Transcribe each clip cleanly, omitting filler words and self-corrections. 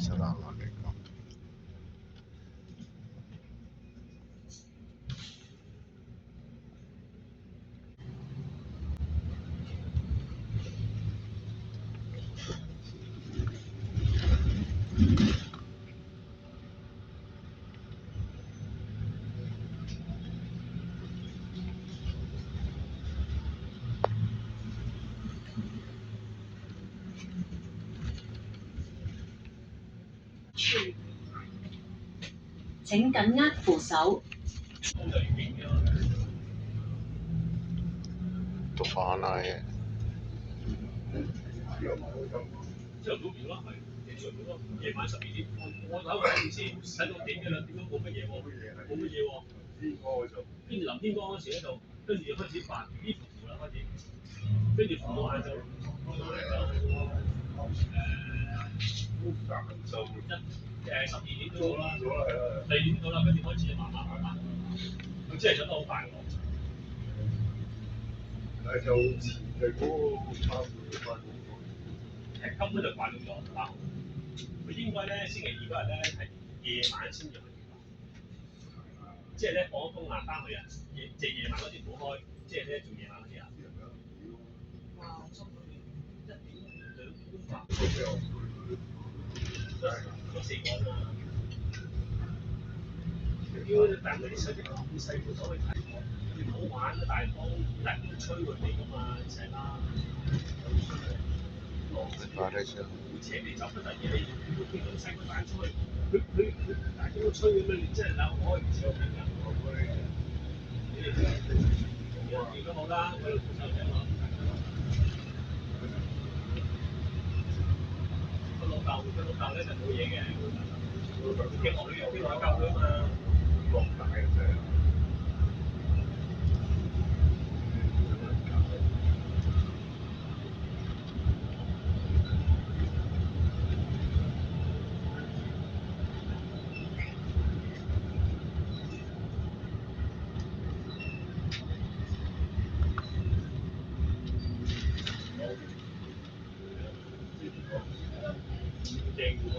अस्सलाम वालेकुम।請緊握扶手。तूफान आए हैं।朝頭早變咯，係正常嘅咯。夜晚12點，我睇下電視睇到點嘅啦，點解冇乜嘢喎？冇乜嘢喎。跟住臨天光嗰時咧就跟住開始發啲符啦，開始跟住符到晏晝，12點到啦，2點到啦，跟住開始慢慢，佢真係上得好快喎。但係就前嘅嗰個根本就慣咗咗。佢應該咧星期二嗰日咧係夜晚先至去即係咧放咗工啊翻去啊，夜晚嗰啲唔好開，即係咧做夜晚嗰啲啊。哇！我心諗1點2點都發，都4個啊嘛。但係嗰啲細啲咁細個走去睇我，你唔好玩啊！大風人吹佢哋㗎嘛，成啦。बारिश 扯你走得第二，你見到細個大出去，佢大風吹咁樣，你真係扭開唔少人㗎。而家冇啦，嗰度扶手井咯。佢老豆咧就冇嘢嘅，經學女又經學教佢啊嘛，落大嘅啫。正喎，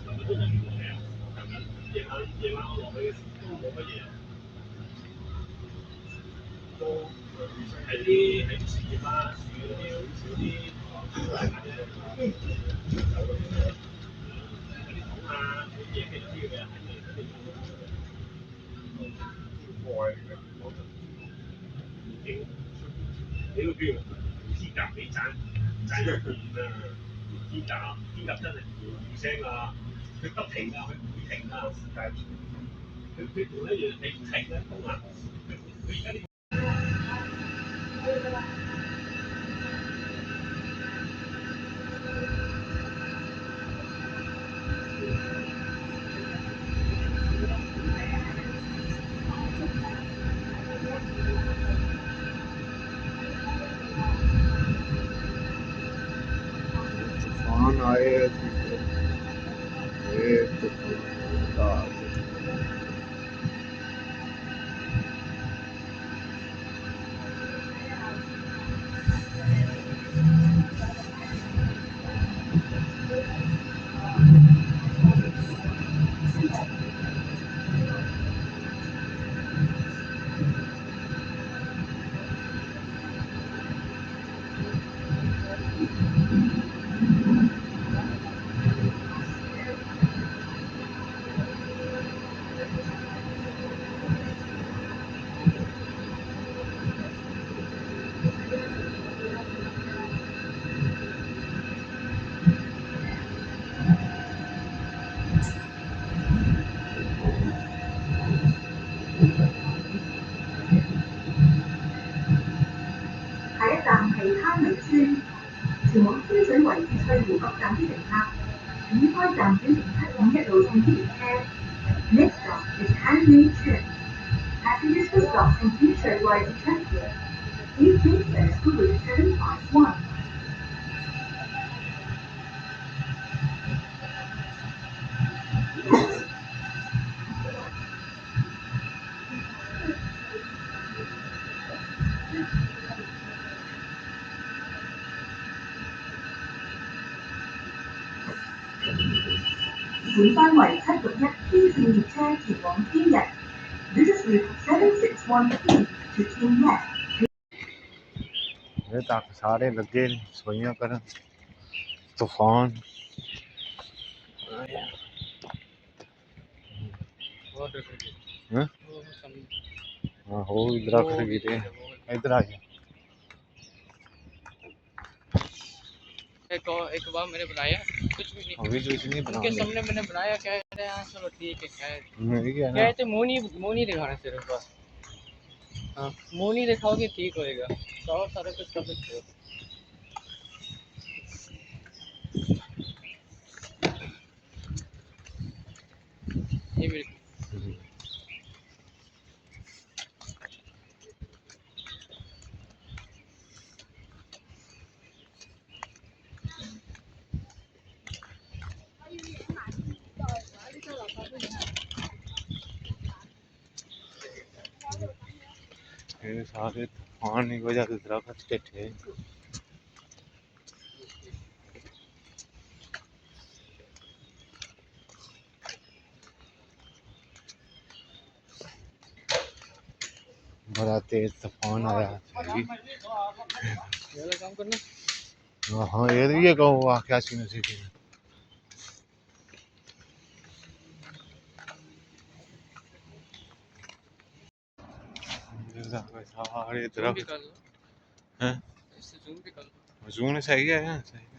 係咪都係原來啊？係咪？夜晚我落去都冇乜嘢，都係啲樹葉啊、樹嗰啲桶啊、啲嘢嘅啲嘅，你都叫指甲你斬一半啊！指甲真係唔聲啊！佢不停啊，佢唔會停啊！佢做一樣你唔停咧，好難。佢而家呢？तूफान आए हैं। तूफान下一站係坑尾村，前往天水圍至翠湖各站的乘客，已開站轉乘751路線之列車。Next stop is Hanley Train. Passengers who stop in Tinshui to Chetwood, please take service to route 751. 本班為761 P 線列車前往天日。This is route 761P to 天日。 ਇਹ ਤੱਕ ਸਾਰੇ ਲੱਗੇ ਨੇ ਸਫਾਈਆਂ ਕਰਨ ਤੂਫਾਨ ਹਾਂ ਆਹੋ ਦਰਖਤ ਗਿਰੇ इधर आ जा एक बार मैंने बनाया कुछ भी नहीं अभी कुछ नहीं बना उनके सामने मैंने बनाया क्या है हाँ चलो ठीक है खैर नहीं क्या क्या ना है तो मुंह नहीं दिखाना सिर्फ बस हाँ मुंह नहीं दिखाओगे ठीक होएगा तो और सारा कुछ कर सकते हो ये मेरे ये सारे तूफान की वजह से दरख्त ढे बड़ा तेज तूफान आया ये वाला काम करना हाँ ये कहो क्या सीन सी सारे जूम भी दरख्त कर लो हैं इससे जूम भी कर लो जून सही है सही